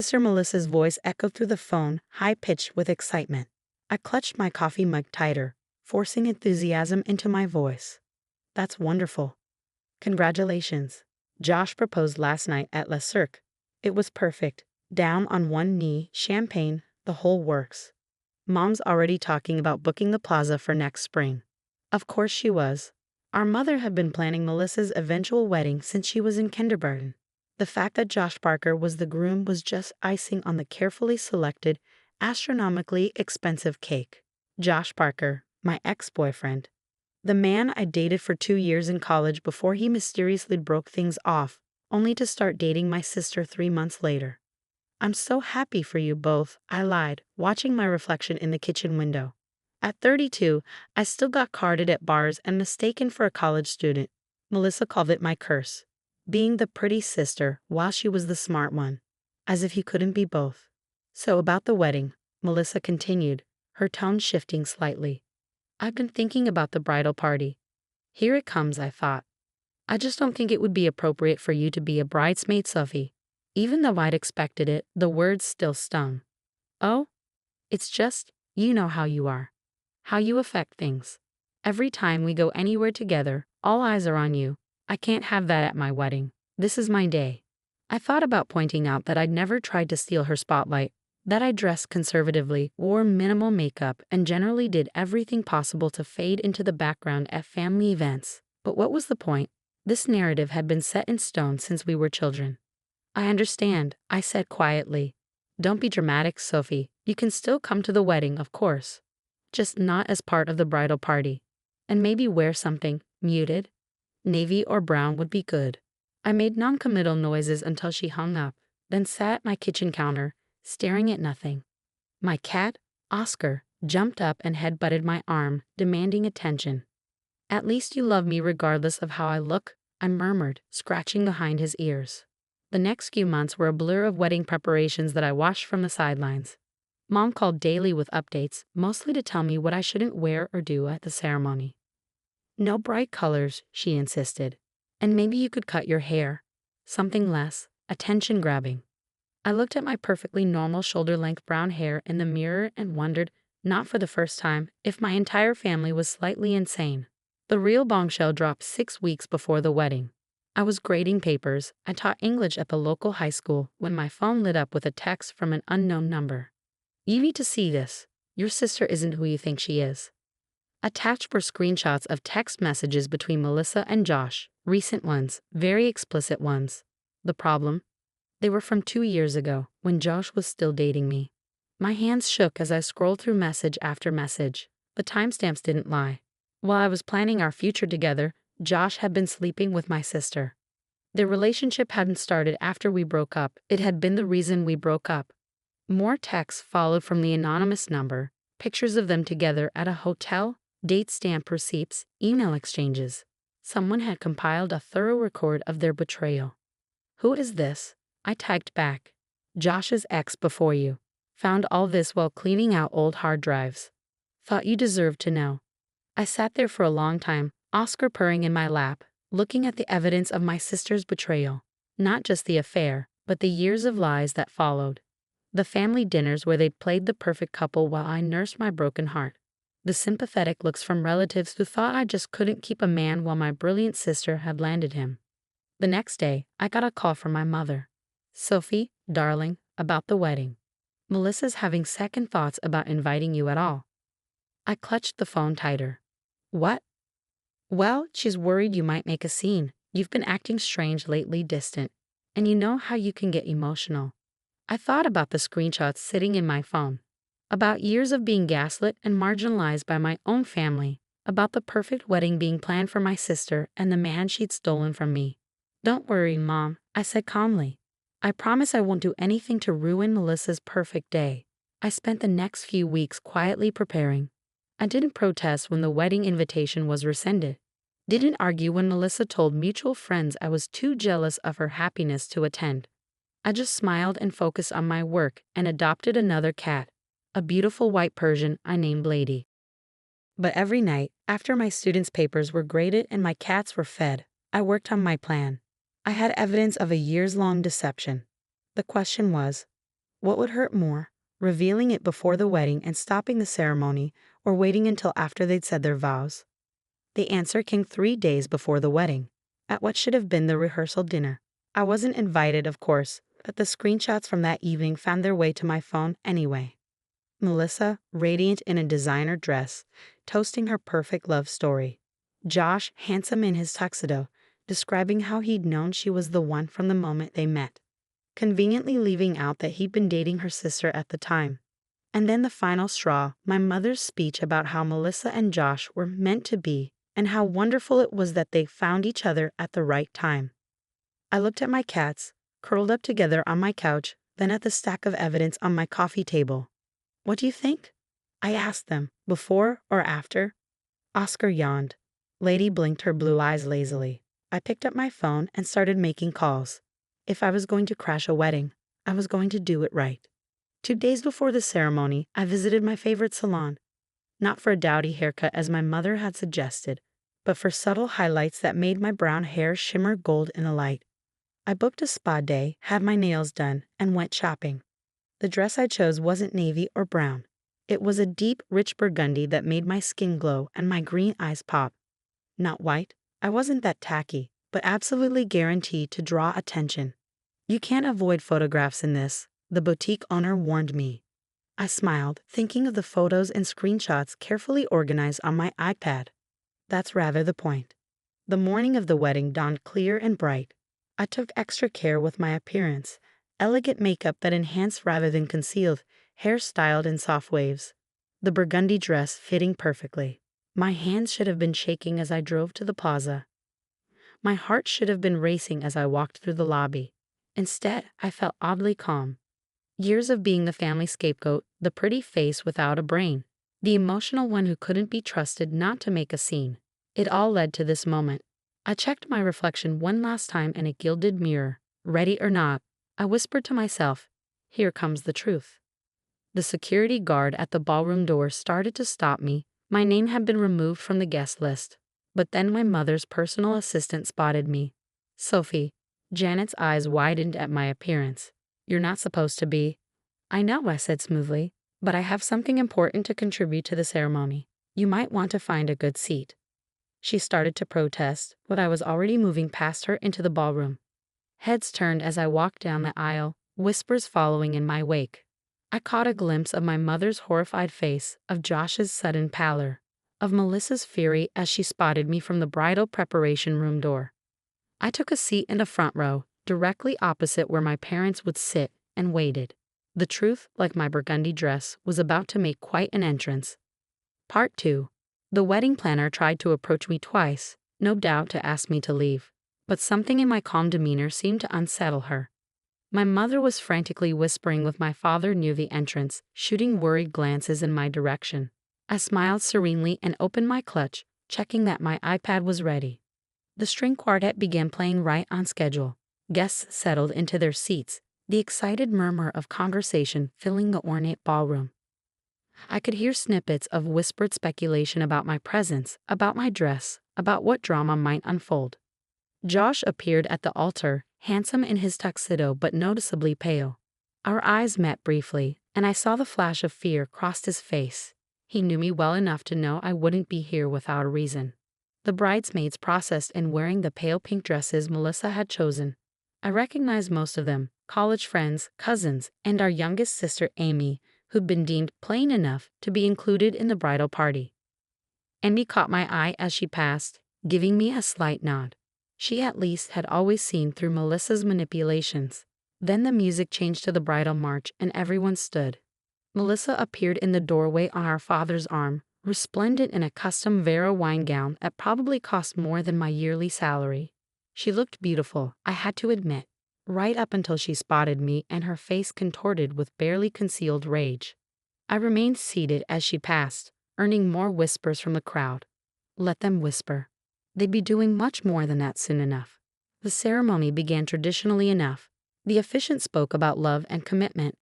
Sister Melissa's voice echoed through the phone, high-pitched with excitement. I clutched my coffee mug tighter, forcing enthusiasm into my voice. That's wonderful. Congratulations. Josh proposed last night at Le Cirque. It was perfect. Down on one knee, champagne, the whole works. Mom's already talking about booking the plaza for next spring. Of course she was. Our mother had been planning Melissa's eventual wedding since she was in kindergarten. The fact that Josh Barker was the groom was just icing on the carefully selected, astronomically expensive cake. Josh Barker, my ex-boyfriend. The man I dated for 2 years in college before he mysteriously broke things off, only to start dating my sister 3 months later. I'm so happy for you both, I lied, watching my reflection in the kitchen window. At 32, I still got carded at bars and mistaken for a college student. Melissa called it my curse. Being the pretty sister while she was the smart one. As if you couldn't be both. So about the wedding, Melissa continued, her tone shifting slightly. I've been thinking about the bridal party. Here it comes, I thought. I just don't think it would be appropriate for you to be a bridesmaid, Sophie. Even though I'd expected it, the words still stung. Oh? It's just, you know how you are. How you affect things. Every time we go anywhere together, all eyes are on you. I can't have that at my wedding. This is my day. I thought about pointing out that I'd never tried to steal her spotlight, that I dressed conservatively, wore minimal makeup, and generally did everything possible to fade into the background at family events. But what was the point? This narrative had been set in stone since we were children. I understand, I said quietly. Don't be dramatic, Sophie. You can still come to the wedding, of course. Just not as part of the bridal party. And maybe wear something muted. Navy or brown would be good. I made non-committal noises until she hung up, then sat at my kitchen counter, staring at nothing. My cat, Oscar, jumped up and head-butted my arm, demanding attention. At least you love me regardless of how I look, I murmured, scratching behind his ears. The next few months were a blur of wedding preparations that I watched from the sidelines. Mom called daily with updates, mostly to tell me what I shouldn't wear or do at the ceremony. No bright colors, she insisted. And maybe you could cut your hair. Something less attention-grabbing. I looked at my perfectly normal shoulder-length brown hair in the mirror and wondered, not for the first time, if my entire family was slightly insane. The real bombshell dropped 6 weeks before the wedding. I was grading papers. I taught English at the local high school when my phone lit up with a text from an unknown number. You need to see this. Your sister isn't who you think she is. Attached were screenshots of text messages between Melissa and Josh, recent ones, very explicit ones. The problem? They were from 2 years ago, when Josh was still dating me. My hands shook as I scrolled through message after message. The timestamps didn't lie. While I was planning our future together, Josh had been sleeping with my sister. Their relationship hadn't started after we broke up. It had been the reason we broke up. More texts followed from the anonymous number, pictures of them together at a hotel, date stamp receipts, email exchanges. Someone had compiled a thorough record of their betrayal. Who is this? I typed back. Josh's ex before you. Found all this while cleaning out old hard drives. Thought you deserved to know. I sat there for a long time, Oscar purring in my lap, looking at the evidence of my sister's betrayal. Not just the affair, but the years of lies that followed. The family dinners where they played the perfect couple while I nursed my broken heart. The sympathetic looks from relatives who thought I just couldn't keep a man while my brilliant sister had landed him. The next day, I got a call from my mother. Sophie, darling, about the wedding. Melissa's having second thoughts about inviting you at all. I clutched the phone tighter. What? Well, she's worried you might make a scene. You've been acting strange lately, distant. And you know how you can get emotional. I thought about the screenshots sitting in my phone. About years of being gaslit and marginalized by my own family. About the perfect wedding being planned for my sister and the man she'd stolen from me. Don't worry, Mom, I said calmly. I promise I won't do anything to ruin Melissa's perfect day. I spent the next few weeks quietly preparing. I didn't protest when the wedding invitation was rescinded. Didn't argue when Melissa told mutual friends I was too jealous of her happiness to attend. I just smiled and focused on my work and adopted another cat, a beautiful white Persian I named Lady. But every night, after my students' papers were graded and my cats were fed, I worked on my plan. I had evidence of a years-long deception. The question was, What would hurt more, revealing it before the wedding and stopping the ceremony, or waiting until after they'd said their vows? The answer came 3 days before the wedding, at what should have been the rehearsal dinner. I wasn't invited, of course, but the screenshots from that evening found their way to my phone anyway. Melissa, radiant in a designer dress, toasting her perfect love story. Josh, handsome in his tuxedo, describing how he'd known she was the one from the moment they met, conveniently leaving out that he'd been dating her sister at the time. And then the final straw, my mother's speech about how Melissa and Josh were meant to be and how wonderful it was that they found each other at the right time. I looked at my cats, curled up together on my couch, then at the stack of evidence on my coffee table. What do you think? I asked them, before or after. Oscar yawned. Lady blinked her blue eyes lazily. I picked up my phone and started making calls. If I was going to crash a wedding, I was going to do it right. 2 days before the ceremony, I visited my favorite salon. Not for a dowdy haircut as my mother had suggested, but for subtle highlights that made my brown hair shimmer gold in the light. I booked a spa day, had my nails done, and went shopping. The dress I chose wasn't navy or brown. It was a deep, rich burgundy that made my skin glow and my green eyes pop. Not white. I wasn't that tacky, but absolutely guaranteed to draw attention. You can't avoid photographs in this, the boutique owner warned me. I smiled, thinking of the photos and screenshots carefully organized on my iPad. That's rather the point. The morning of the wedding dawned clear and bright. I took extra care with my appearance. Elegant makeup that enhanced rather than concealed, hair styled in soft waves. The burgundy dress fitting perfectly. My hands should have been shaking as I drove to the plaza. My heart should have been racing as I walked through the lobby. Instead, I felt oddly calm. Years of being the family scapegoat, the pretty face without a brain, the emotional one who couldn't be trusted not to make a scene. It all led to this moment. I checked my reflection one last time in a gilded mirror. Ready or not, I whispered to myself, here comes the truth. The security guard at the ballroom door started to stop me. My name had been removed from the guest list. But then my mother's personal assistant spotted me. Sophie. Janet's eyes widened at my appearance. You're not supposed to be. I know, I said smoothly, but I have something important to contribute to the ceremony. You might want to find a good seat. She started to protest, but I was already moving past her into the ballroom. Heads turned as I walked down the aisle, whispers following in my wake. I caught a glimpse of my mother's horrified face, of Josh's sudden pallor, of Melissa's fury as she spotted me from the bridal preparation room door. I took a seat in the front row, directly opposite where my parents would sit, and waited. The truth, like my burgundy dress, was about to make quite an entrance. Part 2. The wedding planner tried to approach me twice, no doubt to ask me to leave, but something in my calm demeanor seemed to unsettle her. My mother was frantically whispering with my father near the entrance, shooting worried glances in my direction. I smiled serenely and opened my clutch, checking that my iPad was ready. The string quartet began playing right on schedule. Guests settled into their seats, the excited murmur of conversation filling the ornate ballroom. I could hear snippets of whispered speculation about my presence, about my dress, about what drama might unfold. Josh appeared at the altar, handsome in his tuxedo but noticeably pale. Our eyes met briefly, and I saw the flash of fear cross his face. He knew me well enough to know I wouldn't be here without a reason. The bridesmaids processed in wearing the pale pink dresses Melissa had chosen. I recognized most of them, college friends, cousins, and our youngest sister Amy, who'd been deemed plain enough to be included in the bridal party. Amy caught my eye as she passed, giving me a slight nod. She at least had always seen through Melissa's manipulations. Then the music changed to the bridal march and everyone stood. Melissa appeared in the doorway on our father's arm, resplendent in a custom Vera wine gown that probably cost more than my yearly salary. She looked beautiful, I had to admit, right up until she spotted me and her face contorted with barely concealed rage. I remained seated as she passed, earning more whispers from the crowd. Let them whisper. They'd be doing much more than that soon enough. The ceremony began traditionally enough. The officiant spoke about love and commitment,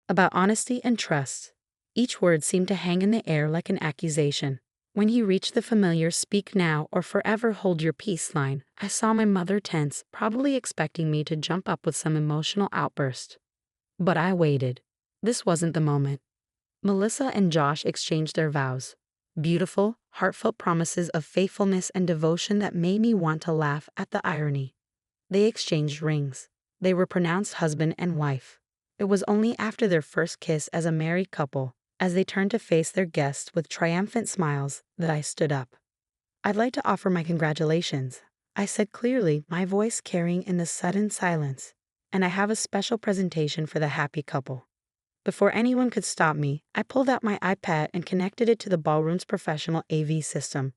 about honesty and trust. Each word seemed to hang in the air like an accusation. When he reached the familiar "speak now or forever hold your peace" line, I saw my mother tense, probably expecting me to jump up with some emotional outburst. But I waited. This wasn't the moment. Melissa and Josh exchanged their vows. Beautiful, heartfelt promises of faithfulness and devotion that made me want to laugh at the irony. They exchanged rings. They were pronounced husband and wife. It was only after their first kiss as a married couple, as they turned to face their guests with triumphant smiles, that I stood up. "I'd like to offer my congratulations," I said clearly, my voice carrying in the sudden silence. "And I have a special presentation for the happy couple." Before anyone could stop me, I pulled out my iPad and connected it to the ballroom's professional AV system.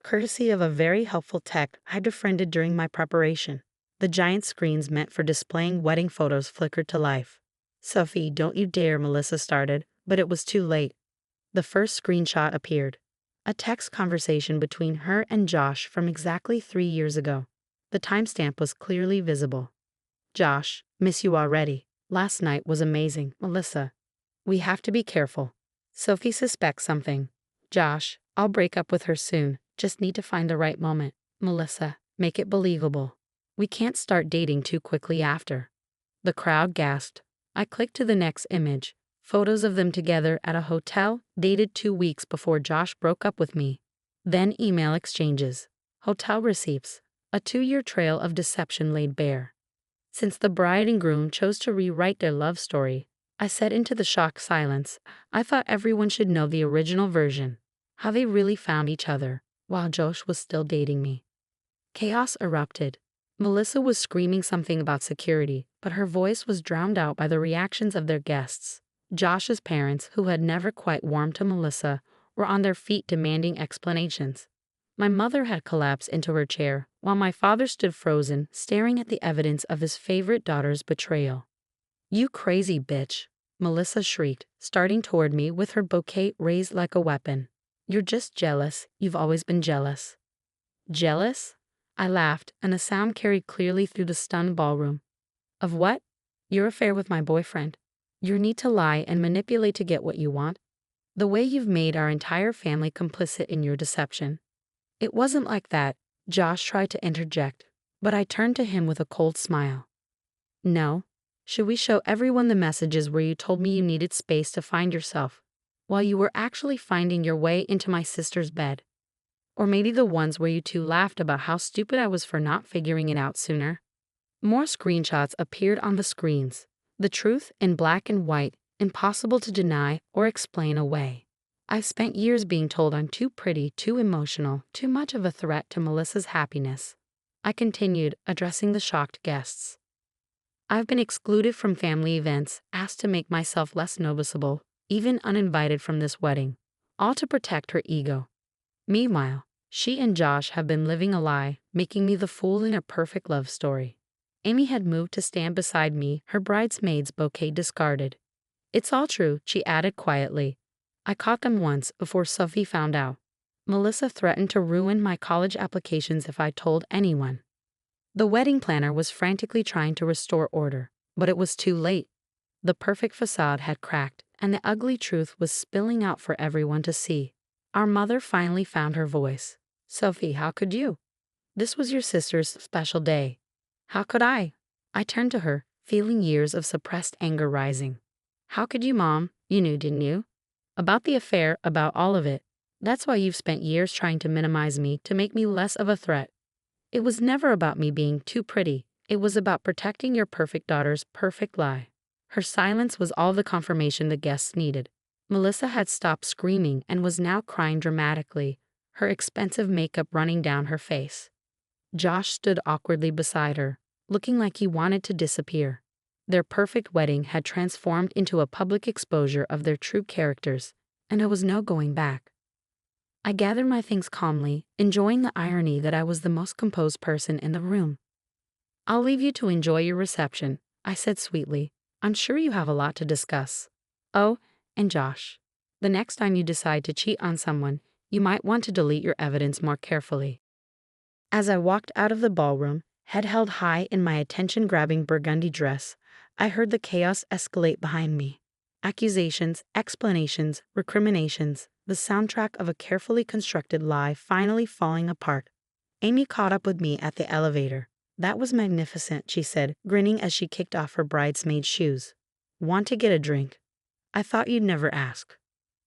Courtesy of a very helpful tech I befriended during my preparation, the giant screens meant for displaying wedding photos flickered to life. "Sophie, don't you dare," Melissa started, but it was too late. The first screenshot appeared. A text conversation between her and Josh from exactly 3 years ago. The timestamp was clearly visible. "Josh, miss you already. Last night was amazing, Melissa. We have to be careful. Sophie suspects something. Josh, I'll break up with her soon. Just need to find the right moment. Melissa, make it believable. We can't start dating too quickly after." The crowd gasped. I clicked to the next image. Photos of them together at a hotel, dated 2 weeks before Josh broke up with me. Then email exchanges. Hotel receipts. A 2-year trail of deception laid bare. Since the bride and groom chose to rewrite their love story, I said into the shocked silence, I thought everyone should know the original version. How they really found each other, while Josh was still dating me. Chaos erupted. Melissa was screaming something about security, but her voice was drowned out by the reactions of their guests. Josh's parents, who had never quite warmed to Melissa, were on their feet demanding explanations. My mother had collapsed into her chair, while my father stood frozen, staring at the evidence of his favorite daughter's betrayal. "You crazy bitch," Melissa shrieked, starting toward me with her bouquet raised like a weapon. "You're just jealous. You've always been jealous." "Jealous?" I laughed, and a sound carried clearly through the stunned ballroom. "Of what?" "Your affair with my boyfriend. Your need to lie and manipulate to get what you want. The way you've made our entire family complicit in your deception." "It wasn't like that," Josh tried to interject, but I turned to him with a cold smile. "No. Should we show everyone the messages where you told me you needed space to find yourself, while you were actually finding your way into my sister's bed? Or maybe the ones where you two laughed about how stupid I was for not figuring it out sooner?" More screenshots appeared on the screens. The truth in black and white, impossible to deny or explain away. I've spent years being told I'm too pretty, too emotional, too much of a threat to Melissa's happiness. I continued, addressing the shocked guests. I've been excluded from family events, asked to make myself less noticeable, even uninvited from this wedding, all to protect her ego. Meanwhile, she and Josh have been living a lie, making me the fool in a perfect love story. Amy had moved to stand beside me, her bridesmaid's bouquet discarded. "It's all true," she added quietly. "I caught them once before Sophie found out. Melissa threatened to ruin my college applications if I told anyone." The wedding planner was frantically trying to restore order, but it was too late. The perfect facade had cracked, and the ugly truth was spilling out for everyone to see. Our mother finally found her voice. "Sophie, how could you? This was your sister's special day. How could I?" I turned to her, feeling years of suppressed anger rising. "How could you, Mom? You knew, didn't you? About the affair, about all of it. That's why you've spent years trying to minimize me, to make me less of a threat. It was never about me being too pretty. It was about protecting your perfect daughter's perfect lie." Her silence was all the confirmation the guests needed. Melissa had stopped screaming and was now crying dramatically, her expensive makeup running down her face. Josh stood awkwardly beside her, looking like he wanted to disappear. Their perfect wedding had transformed into a public exposure of their true characters, and there was no going back. I gathered my things calmly, enjoying the irony that I was the most composed person in the room. "I'll leave you to enjoy your reception," I said sweetly. "I'm sure you have a lot to discuss. Oh, and Josh, the next time you decide to cheat on someone, you might want to delete your evidence more carefully." As I walked out of the ballroom, head held high in my attention-grabbing burgundy dress, I heard the chaos escalate behind me. Accusations, explanations, recriminations, the soundtrack of a carefully constructed lie finally falling apart. Amy caught up with me at the elevator. "That was magnificent," she said, grinning as she kicked off her bridesmaid shoes. Want to get a drink? I thought you'd never ask.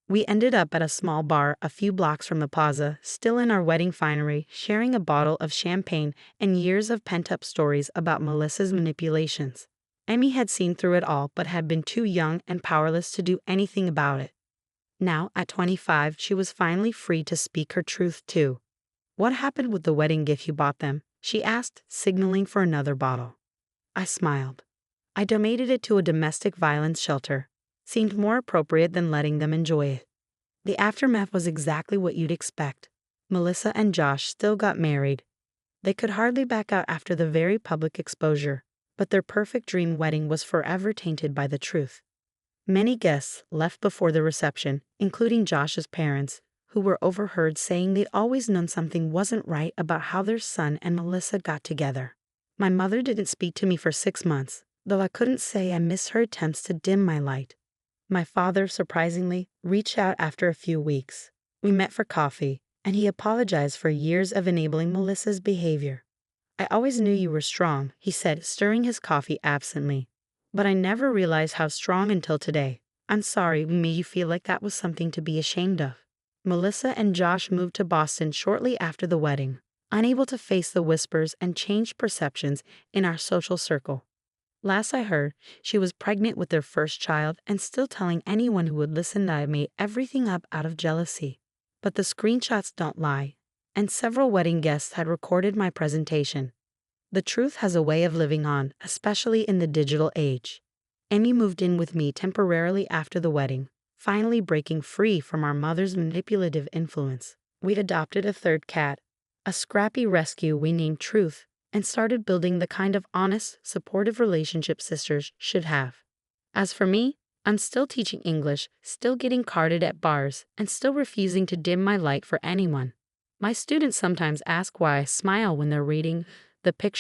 We ended up at a small bar a few blocks from the plaza, still in our wedding finery, sharing a bottle of champagne and years of pent-up stories about Melissa's manipulations. Emmy had seen through it all but had been too young and powerless to do anything about it. Now, at 25, she was finally free to speak her truth too. What happened with the wedding gift you bought them? She asked, signaling for another bottle. I smiled. I donated it to a domestic violence shelter. Seemed more appropriate than letting them enjoy it. The aftermath was exactly what you'd expect. Melissa and Josh still got married. They could hardly back out after the very public exposure, but their perfect dream wedding was forever tainted by the truth. Many guests left before the reception, including Josh's parents, who were overheard saying they'd always known something wasn't right about how their son and Melissa got together. My mother didn't speak to me for 6 months, though I couldn't say I miss her attempts to dim my light. My father, surprisingly, reached out after a few weeks. We met for coffee, and he apologized for years of enabling Melissa's behavior. I always knew you were strong, he said, stirring his coffee absently. But I never realized how strong until today. I'm sorry we made you feel like that was something to be ashamed of. Melissa and Josh moved to Boston shortly after the wedding, unable to face the whispers and changed perceptions in our social circle. Last I heard, she was pregnant with their first child and still telling anyone who would listen that I made everything up out of jealousy. But the screenshots don't lie, and several wedding guests had recorded my presentation. The truth has a way of living on, especially in the digital age. Emmy moved in with me temporarily after the wedding, finally breaking free from our mother's manipulative influence. We'd adopted a third cat, a scrappy rescue we named Truth, and started building the kind of honest, supportive relationship sisters should have. As for me, I'm still teaching English, still getting carded at bars, and still refusing to dim my light for anyone. My students sometimes ask why I smile when they're reading the picture